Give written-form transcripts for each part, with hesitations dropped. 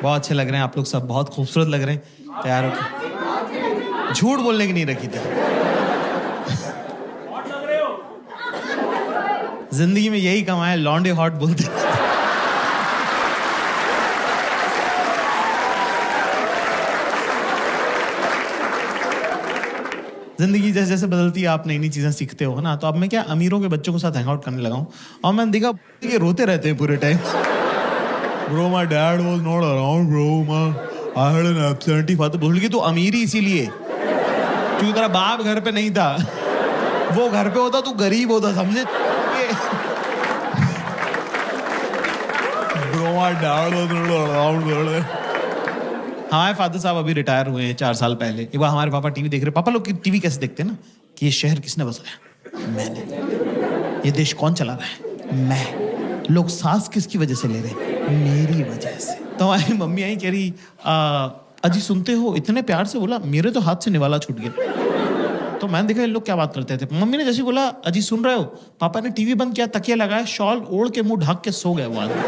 बहुत अच्छे लग रहे हैं आप लोग सब, बहुत खूबसूरत लग रहे हैं। तैयार होके झूठ बोलने की नहीं रखी थी। जिंदगी में यही कमाया, लॉन्डे हॉट बोलते। जिंदगी जैसे जैसे बदलती है आप नई नई चीजें सीखते हो ना। तो अब मैं क्या अमीरों के बच्चों के साथ हैंग आउट करने लगा हूं और मैंने देखा ये रोते रहते हैं पूरे time. Bro, my dad was not around, bro. I had an absentee father. बोल की तू अमीर ही इसीलिए क्योंकि तेरा बाप घर पे नहीं था, वो घर पे होता तू गरीब होता, समझे? Bro, my dad was not around. हमारे फादर साहब अभी रिटायर हुए हैं 4 साल पहले। एक बार हमारे पापा टीवी देख रहे। पापा लोग टीवी कैसे देखते हैं ना कि ये शहर किसने बसाया? मैंने। ये देश कौन चला रहा है? मैं। लोग सांस किसकी वजह से ले रहे हैं? मेरी वजह से। तो हमारी मम्मी आई कह रही अजी सुनते हो? इतने प्यार से बोला, मेरे तो हाथ से निवाला छूट गया। तो मैंने देखा ये लोग क्या बात करते थे। मम्मी ने जैसे बोला अजी सुन रहे हो, पापा ने टीवी बंद किया, तकिया लगाया, शॉल ओढ़ के मुंह ढक के सो गए वो आदमी।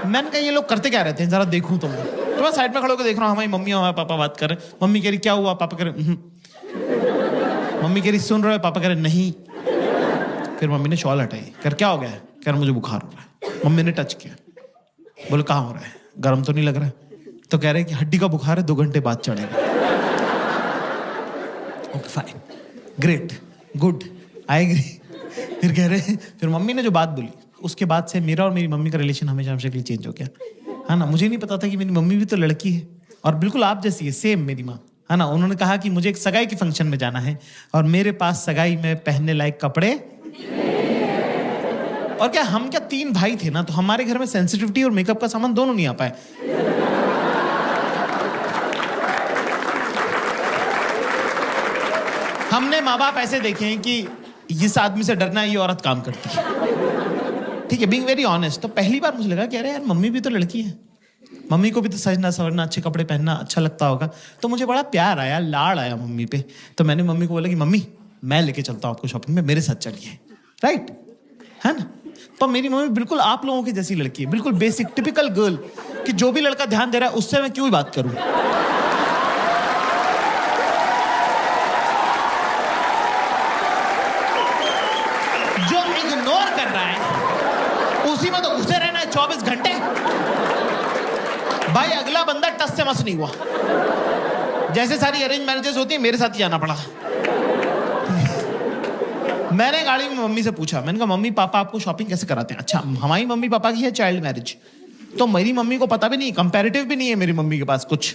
मैंने कहा ये लोग करते क्या रहते हैं, जरा देखूं तो मैं साइड में खड़े होकर देख रहा हूँ। हमारी मम्मी और हमारे पापा बात कर रहे हैं। मम्मी कह रही क्या हुआ? पापा कह रहे मम्मी कह रही सुन रहे हो? पापा कह रहे नहीं। फिर मम्मी ने शॉल हटाई, कर क्या हो गया है? कह रहा मुझे बुखार हो रहा है। मम्मी ने टच किया, बोले कहाँ हो रहा है? गर्म तो नहीं लग रहा है? तो कह रहे कि हड्डी का बुखार है, 2 घंटे बाद चढ़ेगा। Okay fine, great, good, I agree. फिर कह रहे, फिर मम्मी ने जो बात बोली उसके बाद से मेरा और मेरी मम्मी का रिलेशन हमेशा के लिए चेंज हो गया है ना। मुझे नहीं पता था कि मेरी मम्मी भी तो लड़की है और बिल्कुल आप जैसी है, सेम मेरी माँ है ना। उन्होंने कहा कि मुझे एक सगाई के फंक्शन में जाना है और मेरे पास सगाई में पहनने लायक कपड़े। और क्या हम क्या 3 भाई थे ना, तो हमारे घर में सेंसिटिविटी और मेकअप का सामान दोनों नहीं आ पाए। हमने माँ बाप ऐसे देखे हैं कि इस आदमी से डरना है, ये औरत काम करती है, ठीक है, बीइंग वेरी ऑनेस्ट। तो पहली बार मुझे लगा कि अरे यार मम्मी भी तो लड़की है, मम्मी को भी तो सजना सवरना, अच्छे कपड़े पहनना अच्छा लगता होगा। तो मुझे बड़ा प्यार आया, लाड़ आया मम्मी पे। तो मैंने मम्मी को बोला कि मम्मी मैं लेके चलता हूँ आपको शॉपिंग में, मेरे साथ चलिए, राइट है ना। पर मेरी मम्मी बिल्कुल आप लोगों की जैसी लड़की है, बिल्कुल बेसिक टिपिकल गर्ल, कि जो भी लड़का ध्यान दे रहा है उससे मैं क्यों ही बात करूं। जो इग्नोर कर रहा है उसी में तो घुसे रहना है 24 घंटे। भाई अगला बंदा टस से मस नहीं हुआ। जैसे सारी अरेंज मैरिजेस होती है मेरे साथ ही जाना पड़ा। मैंने गाड़ी में मम्मी से पूछा, मैंने कहा मम्मी पापा आपको शॉपिंग कैसे कराते हैं? अच्छा हमारी मम्मी पापा की है चाइल्ड मैरिज, तो मेरी मम्मी को पता भी नहीं, कंपैरेटिव भी नहीं है मेरी मम्मी के पास कुछ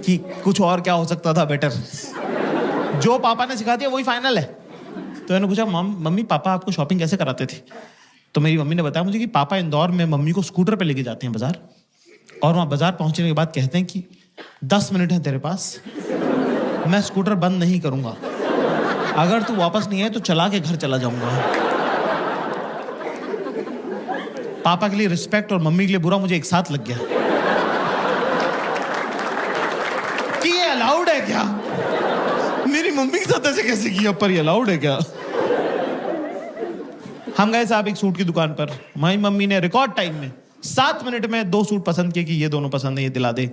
कि कुछ और क्या हो सकता था बेटर। जो पापा ने सिखा दिया वही फाइनल है। तो मैंने पूछा मम्मी पापा आपको शॉपिंग कैसे कराते थे? तो मेरी मम्मी ने बताया मुझे कि पापा इंदौर में मम्मी को स्कूटर पे लेके जाते हैं बाजार, और वहां बाजार पहुंचने के बाद कहते हैं कि 10 मिनट है तेरे पास, मैं स्कूटर बंद नहीं करूंगा, अगर तू वापस नहीं आए तो चला के घर चला जाऊंगा। पापा के लिए रिस्पेक्ट और मम्मी के लिए बुरा मुझे एक साथ लग गया कि ये अलाउड है क्या? मेरी मम्मी के साथ ऐसे कैसे किया, पर ये अलाउड है क्या? हम गए साहब एक सूट की दुकान पर, हमारी मम्मी ने रिकॉर्ड टाइम में 7 मिनट में 2 सूट पसंद किए कि ये दोनों पसंद है, ये दिला दे।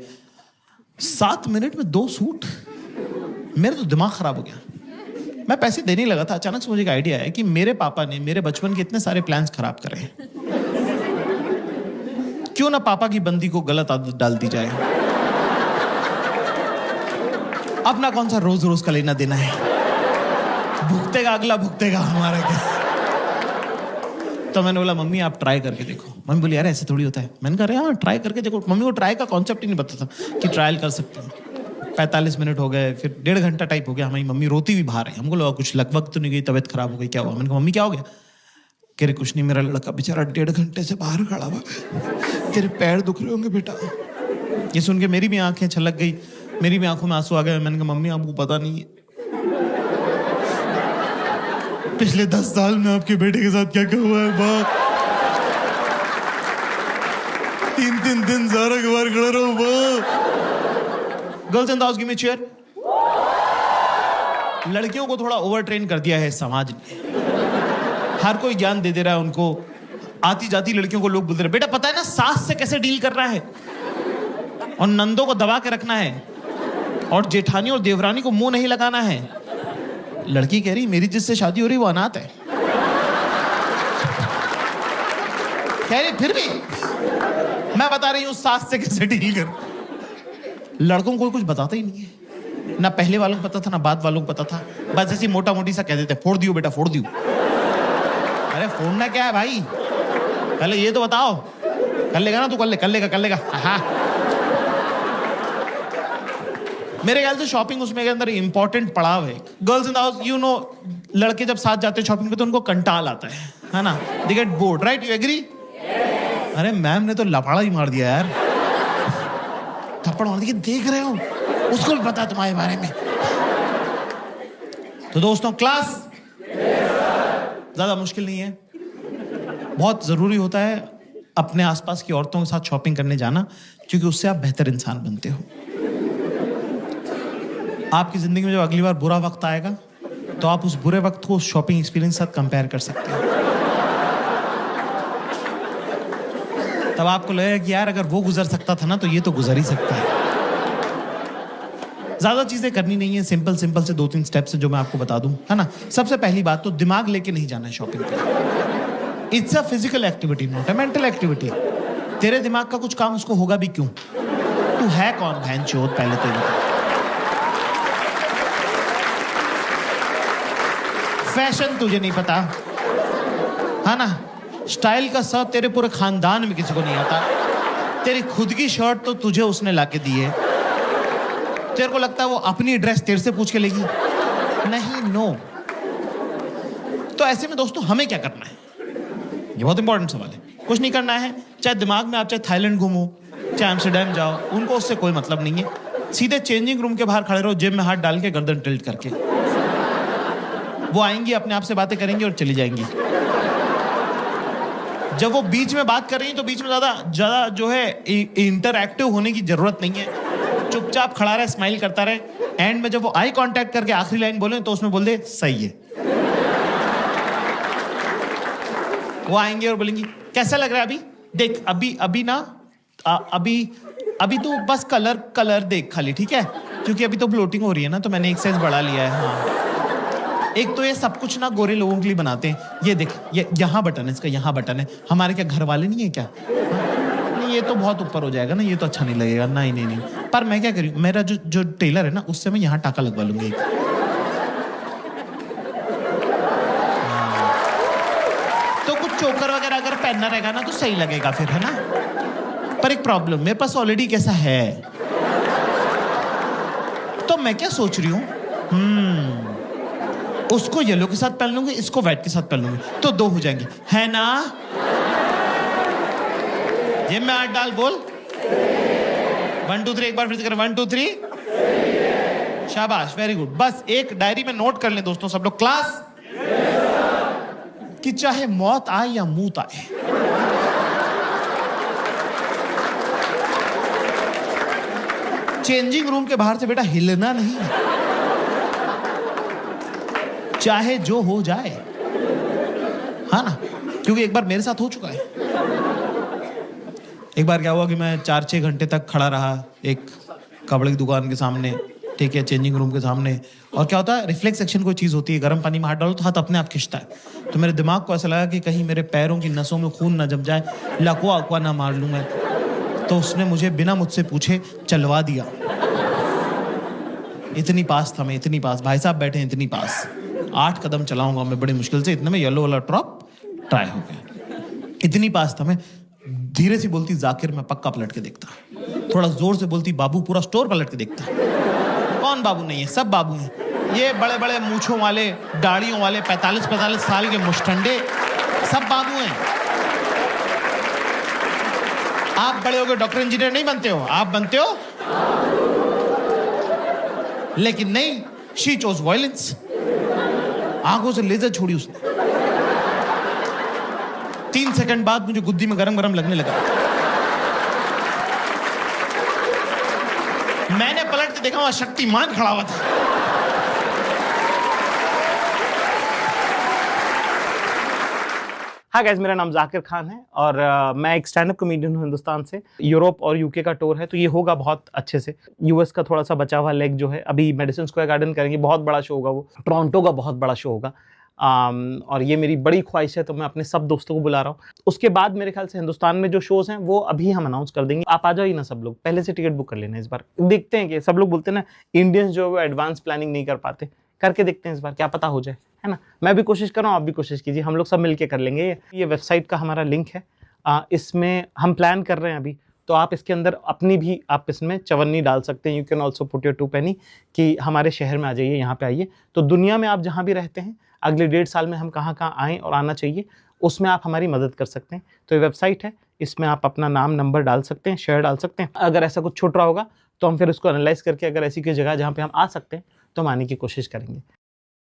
7 मिनट में 2 सूट, मेरा तो दिमाग खराब हो गया। मैं पैसे देने लगा था, अचानक से मुझे एक आइडिया आया कि मेरे पापा ने मेरे बचपन के इतने सारे प्लान्स खराब करे हैं, क्यों ना पापा की बंदी को गलत आदत डाल दी जाए। अपना कौन सा रोज रोज का लेना देना है, भुगतेगा अगला, भुगतेगा हमारा क्या। तो मैंने बोला मम्मी आप ट्राई करके देखो। मम्मी बोली यार ऐसे थोड़ी होता है। मैंने कहा हाँ ट्राई करके देखो। मम्मी को ट्राई का कॉन्सेप्ट ही नहीं पता था कि ट्रायल कर सकते हैं। 45 मिनट हो गए, फिर 1.5 घंटा टाइप हो गया। हमारी मम्मी रोती भी बाहर है। हमको लगा कुछ लगभग तो नहीं गई, तबीयत खराब हो गई, क्या हुआ? मैंने कहा मम्मी क्या हो गया? कह रहे कुछ नहीं, मेरा लड़का बेचारा 1.5 घंटे से बाहर खड़ा हुआ, तेरे पैर दुख रहे होंगे बेटा। ये सुन के मेरी भी आंखें छलक गई, मेरी भी आंखों में आंसू आ गए। मैंने कहा मम्मी आपको पता नहीं है पिछले 10 साल में आपके बेटे के साथ क्या क्या हुआ है। बाप 3 दिन सारा के बाहर खड़ा रहा हूं। Girls in the house give me chair. लड़कियों को थोड़ा ओवर ट्रेन कर दिया है समाज ने, हर कोई ज्ञान दे रहा है उनको आती जाती लड़कियों को लोग बोलते रहे, बेटा पता है ना सास से कैसे डील करना है, और नंदों को दबा के रखना है, और जेठानी और देवरानी को मुंह नहीं लगाना है। लड़की कह रही मेरी जिससे शादी हो रही वो अनाथ है। कह रही फिर भी मैं बता रही हूं सास से कैसे डील कर। लड़कों को कुछ बताता ही नहीं है, ना पहले वालों को पता था ना बाद वालों को पता था, बस ऐसी मोटा मोटी सा कह देते फोड़ दियो बेटा फोड़ दियो। अरे फोड़ना क्या है भाई, पहले ये तो बताओ। कर लेगा ना तू, कर लेगा। हाँ मेरे ख्याल से शॉपिंग उसमें के अंदर इंपॉर्टेंट पड़ाव है। Girls in the house, you know, लड़के जब साथ जाते हैं शॉपिंग पे तो उनको कंटाल आता है ना, they get bored, right, you agree? अरे मैम ने तो लफाड़ा ही मार दिया यार, थप्पड़ मार दिया, देख रहे हो, उसको भी पता तुम्हारे बारे में। तो दोस्तों क्लास ज्यादा मुश्किल नहीं है, बहुत जरूरी होता है अपने आसपास की औरतों के साथ शॉपिंग करने जाना, क्योंकि उससे आप बेहतर इंसान बनते हो। आपकी जिंदगी में जब अगली बार बुरा वक्त आएगा तो आप उस बुरे वक्त को उस शॉपिंग एक्सपीरियंस के साथ कंपेयर कर सकते हो। तब आपको लगेगा कि यार अगर वो गुजर सकता था ना तो ये तो गुजर ही सकता है। ज्यादा चीजें करनी नहीं है, सिंपल से 2-3 स्टेप्स जो मैं आपको बता दूं, है ना। सबसे पहली बात तो दिमाग लेके नहीं जाना है शॉपिंग पे। It's a physical activity, not a mental activity. तेरे दिमाग का कुछ काम उसको होगा भी क्यों? तू है कौन बहन चोद, पहले तो ये। फैशन तुझे नहीं पता, है ना। स्टाइल का सब तेरे पूरे खानदान में किसी को नहीं आता। तेरी खुद की शर्ट तो तुझे उसने लाके दी है, तेरे को लगता है वो अपनी ड्रेस तेरे से पूछ के लेगी? नहीं, नो। तो ऐसे में दोस्तों हमें क्या करना है, ये बहुत इंपॉर्टेंट सवाल है। कुछ नहीं करना है, चाहे दिमाग में आप चाहे थाईलैंड घूमो, चाहे एम्स्टर्डम जाओ, उनको उससे कोई मतलब नहीं है। सीधे चेंजिंग रूम के बाहर खड़े रहो, जेब में हाथ डाल के, गर्दन टिल्ट करके। वो आएंगी, अपने आप से बातें करेंगी और चली जाएंगी। जब वो बीच में बात कर रही है तो बीच में ज्यादा जो है इंटरएक्टिव होने की जरूरत नहीं है। चुपचाप खड़ा रहे, स्माइल करता रहे। एंड में जब वो आई कांटेक्ट करके आखिरी लाइन बोले तो उसमें बोल दे सही है। वो आएंगे और बोलेंगी कैसा लग रहा है अभी, देख अभी ना अभी तो बस कलर देख खाली, ठीक है, क्योंकि अभी तो ब्लोटिंग हो रही है ना, तो मैंने एक साइज बढ़ा लिया है। हाँ, एक तो ये सब कुछ ना गोरे लोगों के लिए बनाते हैं। ये देख, ये यहाँ बटन है, इसका यहाँ बटन है। हमारे क्या घर वाले नहीं है क्या? नहीं, ये तो बहुत ऊपर हो जाएगा ना, ये तो अच्छा नहीं लगेगा। नहीं। पर मैं क्या करूँ, मेरा जो टेलर है ना, उससे मैं यहाँ टाका लगवा लूंगी एक। तो कुछ चोकर वगैरह अगर पहनना रहेगा ना तो सही लगेगा फिर, है ना। पर एक प्रॉब्लम, मेरे पास ऑलरेडी कैसा है, तो मैं क्या सोच रही हूँ, उसको येलो के साथ पहन लूंगी, इसको व्हाइट के साथ पहन लूंगी, तो 2 हो जाएंगे, है ना। ये मैं हाथ डाल, बोल 1 2 3, एक बार फिर से करें, 1 2 3। शाबाश, वेरी गुड। बस एक डायरी में नोट कर लें दोस्तों सब लोग, क्लास, कि चाहे मौत आए या मूत आए, चेंजिंग रूम के बाहर से बेटा हिलना नहीं, चाहे जो हो जाए, हाँ ना। क्योंकि एक बार मेरे साथ हो चुका है। एक बार क्या हुआ कि मैं 4-6 घंटे तक खड़ा रहा एक कपड़े की दुकान के सामने, ठीक है, चेंजिंग रूम के सामने। और क्या होता है, रिफ्लेक्स एक्शन कोई चीज़ होती है, गर्म पानी में हाथ डालो तो हाथ अपने आप खिंचता है। तो मेरे दिमाग को ऐसा लगा कि कहीं मेरे पैरों की नसों में खून ना जम जाए, लकवा अकवा ना मार लूँ मैं। तो उसने मुझे बिना मुझसे पूछे चलवा दिया। इतनी पास था मैं, इतनी पास, भाई साहब बैठे इतनी पास। 8 कदम चलाऊंगा मैं बड़ी मुश्किल से, इतने में येलो वाला ड्रॉप ट्राई हो गया। इतनी पास था मैं। धीरे से बोलती जाकिर, मैं पक्का पलट के देखता। थोड़ा जोर से बोलती बाबू, पूरा स्टोर पलट के देखता। कौन बाबू नहीं है, सब बाबू हैं। ये बड़े बड़े मूछों वाले, दाढ़ियों वाले, 45-45 साल के मुष्टंडे, सब बाबू हैं। आप बड़े होकर डॉक्टर इंजीनियर नहीं बनते हो, आप बनते हो, लेकिन नहीं, शी चोज वायलेंस। आंखों से लेजर छोड़ी उसने। 3 सेकंड बाद मुझे गुद्दी में गरम गरम लगने लगा। मैंने पलट के देखा, वहां शक्तिमान खड़ा हुआ था। हाँ गाइस, मेरा नाम जाकिर खान है और मैं एक स्टैंड अप कॉमेडियन हूँ हिंदुस्तान से। यूरोप और यूके का टूर है, तो ये होगा बहुत अच्छे से। यूएस का थोड़ा सा बचा हुआ लेग जो है, अभी मेडिसिन स्क्वायर गार्डन करेंगे, बहुत बड़ा शो होगा वो। टोरंटो का बहुत बड़ा शो होगा। और ये मेरी बड़ी ख्वाहिश है, तो मैं अपने सब दोस्तों को बुला रहा हूँ। उसके बाद मेरे ख्याल से हिंदुस्तान में जो शोज हैं वो अभी हम अनाउंस कर देंगे। आप आ जाओ ही ना सब लोग, पहले से टिकट बुक कर लेना इस बार। देखते हैं कि सब लोग बोलते हैं ना इंडियंस जो है वो एडवांस प्लानिंग नहीं कर पाते, करके देखते हैं इस बार, क्या पता हो जाए, है ना। मैं भी कोशिश कर रहा हूँ, आप भी कोशिश कीजिए, हम लोग सब मिलके कर लेंगे। ये वेबसाइट का हमारा लिंक है, इसमें हम प्लान कर रहे हैं अभी, तो आप इसके अंदर अपनी भी आप इसमें चवन्नी डाल सकते हैं। You can also put your 2 penny कि हमारे शहर में आ जाइए, यहाँ पे आइए। तो दुनिया में आप जहाँ भी रहते हैं, अगले 1.5 साल में हम कहाँ कहाँ आएँ और आना चाहिए, उसमें आप हमारी मदद कर सकते हैं। तो ये वेबसाइट है, इसमें आप अपना नाम, नंबर डाल सकते हैं, शहर डाल सकते हैं। अगर ऐसा कुछ छूट रहा होगा तो हम फिर उसको एनालाइज करके अगर ऐसी कोई जगह जहाँ पे हम आ सकते हैं तो हम आने की कोशिश करेंगे।